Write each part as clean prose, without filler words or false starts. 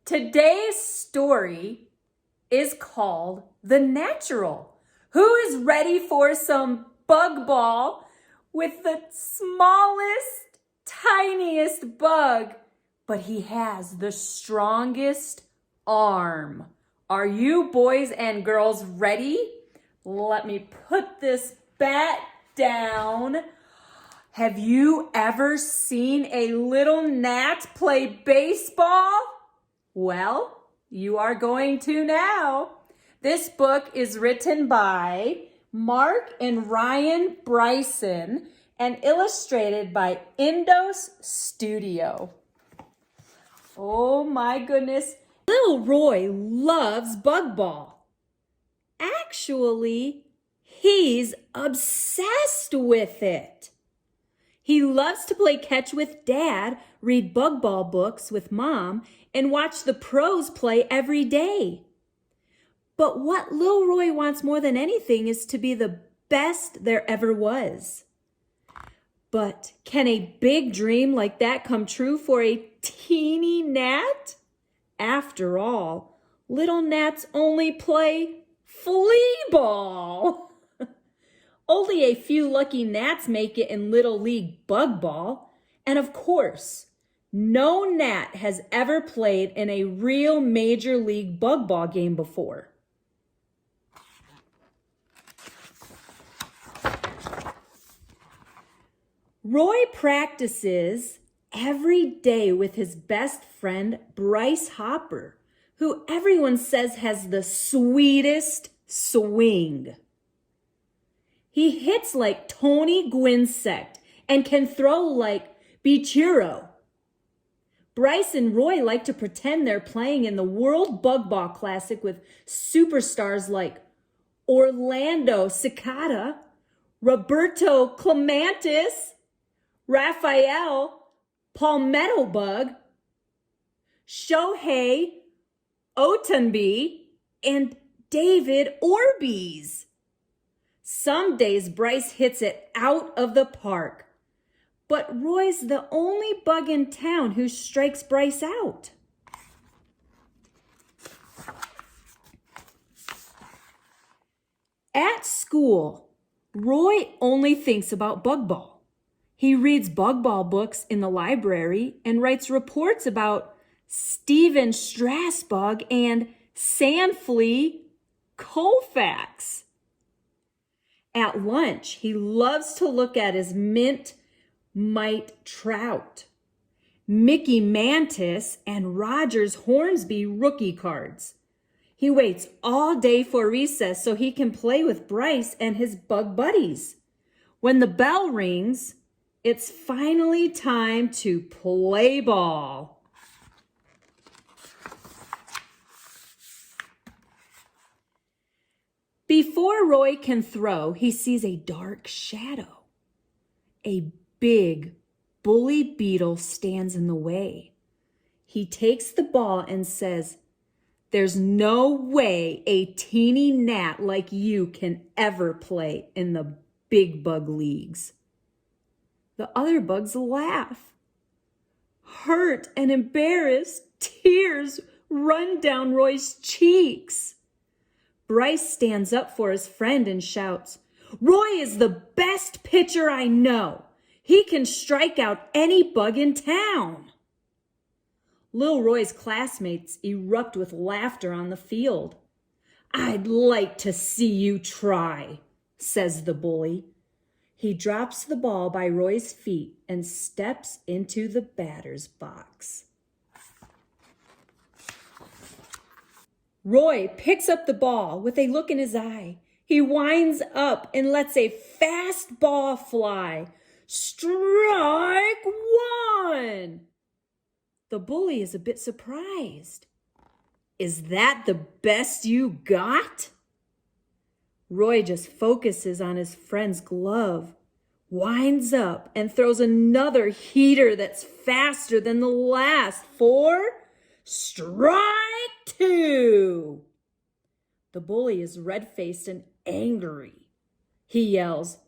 Today's story is called The Natural. Who is ready for some bug ball with the smallest, tiniest bug, but he has the strongest arm? Are you boys and girls ready? Let me put this bat down. Have you ever seen a little gnat play baseball? Well, you are going to now. This book is written by Mark and Ryan Bryson and illustrated by iNDOS Studio. Oh my goodness. Little Roy loves bug ball. Actually, he's obsessed with it. He loves to play catch with Dad, read bug ball books with Mom, and watch the pros play every day. But what Lil Roy wants more than anything is to be the best there ever was. But can a big dream like that come true for a teeny gnat? After all, little gnats only play flea ball. Only a few lucky gnats make it in Little League Bug Ball. And of course, no gnat has ever played in a real Major League Bug Ball game before. Roy practices every day with his best friend, Bryce Hopper, who everyone says has the sweetest swing. He hits like Tony Gwinsect and can throw like Bichiro. Bryce and Roy like to pretend they're playing in the World Bug Ball Classic with superstars like Orlando Cicada, Roberto Clementis, Raphael Palmetto Bug, Shohei Otunbi, and David Orbeez. Some days Bryce hits it out of the park, but Roy's the only bug in town who strikes Bryce out. At school, Roy only thinks about bug ball. He reads bug ball books in the library and writes reports about Stephen Strasbog and sand flea Colfax. At lunch, he loves to look at his mint mite trout, Mickey Mantis, and Rogers Hornsby rookie cards. He waits all day for recess so he can play with Bryce and his bug buddies. When the bell rings, it's finally time to play ball. Before Roy can throw, he sees a dark shadow. A big bully beetle stands in the way. He takes the ball and says, "There's no way a teeny gnat like you can ever play in the big bug leagues." The other bugs laugh. Hurt and embarrassed, tears run down Roy's cheeks. Bryce stands up for his friend and shouts, "Roy is the best pitcher I know. He can strike out any bug in town." Lil Roy's classmates erupt with laughter on the field. "I'd like to see you try," says the bully. He drops the ball by Roy's feet and steps into the batter's box. Roy picks up the ball with a look in his eye. He winds up and lets a fast ball fly. Strike one! The bully is a bit surprised. "Is that the best you got?" Roy just focuses on his friend's glove, winds up and throws another heater that's faster than the last for strike two. The bully is red-faced and angry. He yells,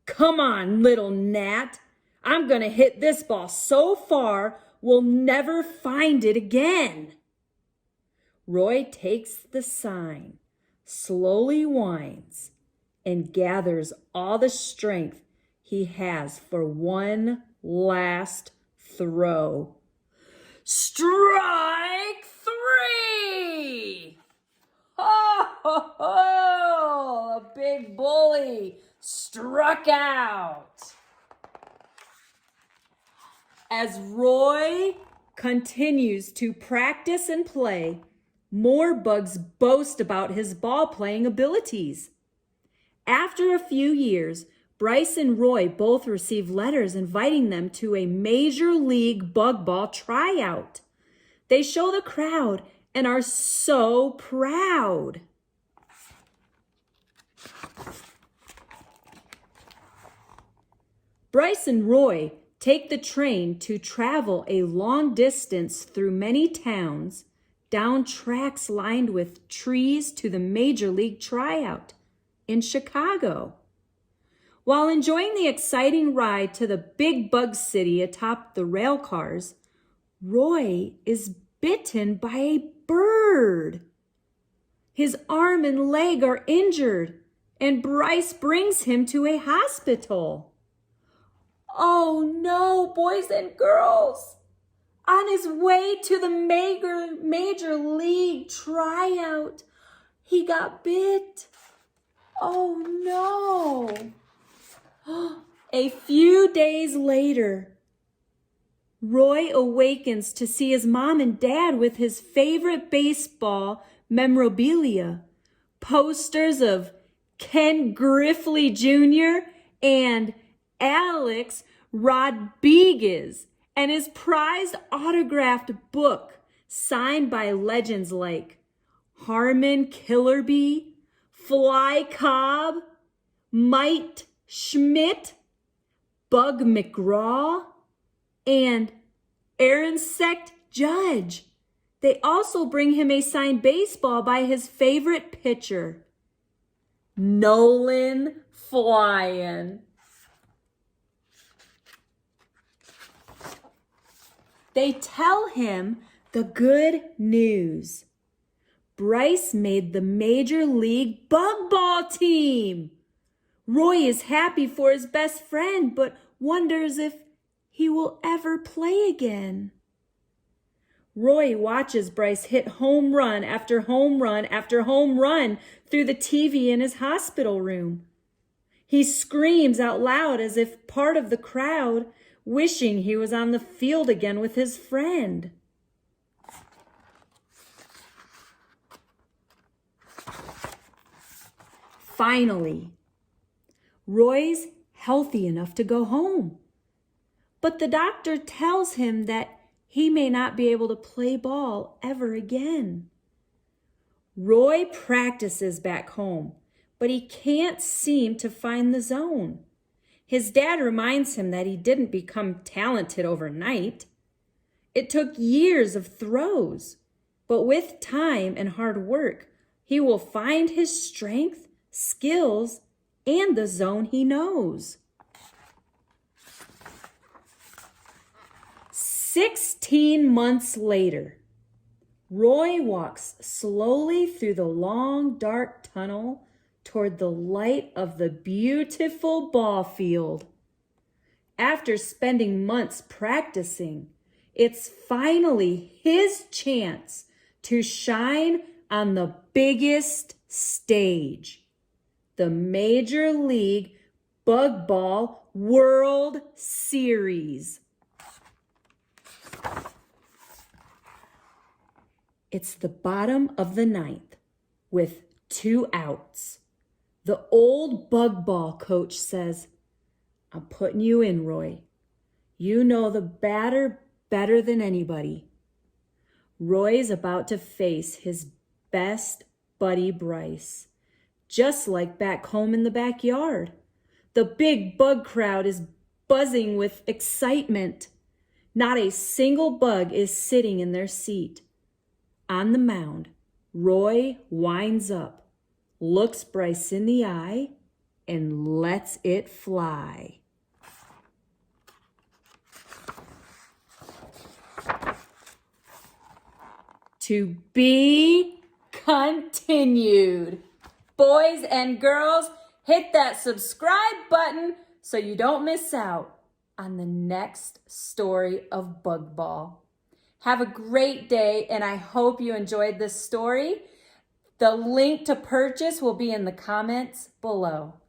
"Come on, little gnat. I'm gonna hit this ball so far we'll never find it again." Roy takes the sign, slowly winds, and gathers all the strength he has for one last throw. Strike three! Ho, ho, ho! A big bully struck out. As Roy continues to practice and play, more bugs boast about his ball playing abilities. After a few years, Bryce and Roy both receive letters inviting them to a Major League Bug Ball tryout. They show the crowd and are so proud. Bryce and Roy take the train to travel a long distance through many towns, down tracks lined with trees to the Major League tryout in Chicago. While enjoying the exciting ride to the big bug city atop the rail cars, Roy is bitten by a bird. His arm and leg are injured, and Bryce brings him to a hospital. Oh no, boys and girls! On his way to the Major League tryout, he got bit. Oh no! A few days later, Roy awakens to see his mom and dad with his favorite baseball memorabilia, posters of Ken Griffey Jr. and Alex Rodriguez, and his prized autographed book signed by legends like Harmon Killerby, Fly Cobb, Mike Schmidt, Bug McGraw, and Aaron Sect Judge. They also bring him a signed baseball by his favorite pitcher, Nolan Flyen. They tell him the good news. Bryce made the Major League Bug Ball team. Roy is happy for his best friend, but wonders if he will ever play again. Roy watches Bryce hit home run after home run after home run through the TV in his hospital room. He screams out loud as if part of the crowd, wishing he was on the field again with his friend. Finally, Roy's healthy enough to go home, but the doctor tells him that he may not be able to play ball ever again. Roy practices back home, but he can't seem to find the zone. His dad reminds him that he didn't become talented overnight. It took years of throws, but with time and hard work, he will find his strength, skills, and the zone he knows. 16 months later, Roy walks slowly through the long, dark tunnel toward the light of the beautiful ball field. After spending months practicing, it's finally his chance to shine on the biggest stage, the Major League Bug Ball World Series. It's the bottom of the ninth with 2 outs. The old bug ball coach says, "I'm putting you in, Roy. You know the batter better than anybody." Roy's about to face his best buddy Bryce, just like back home in the backyard. The big bug crowd is buzzing with excitement. Not a single bug is sitting in their seat. On the mound, Roy winds up, looks Bryce in the eye, and lets it fly. To be continued. Boys and girls, hit that subscribe button so you don't miss out on the next story of Bug Ball. Have a great day, and I hope you enjoyed this story. The link to purchase will be in the comments below.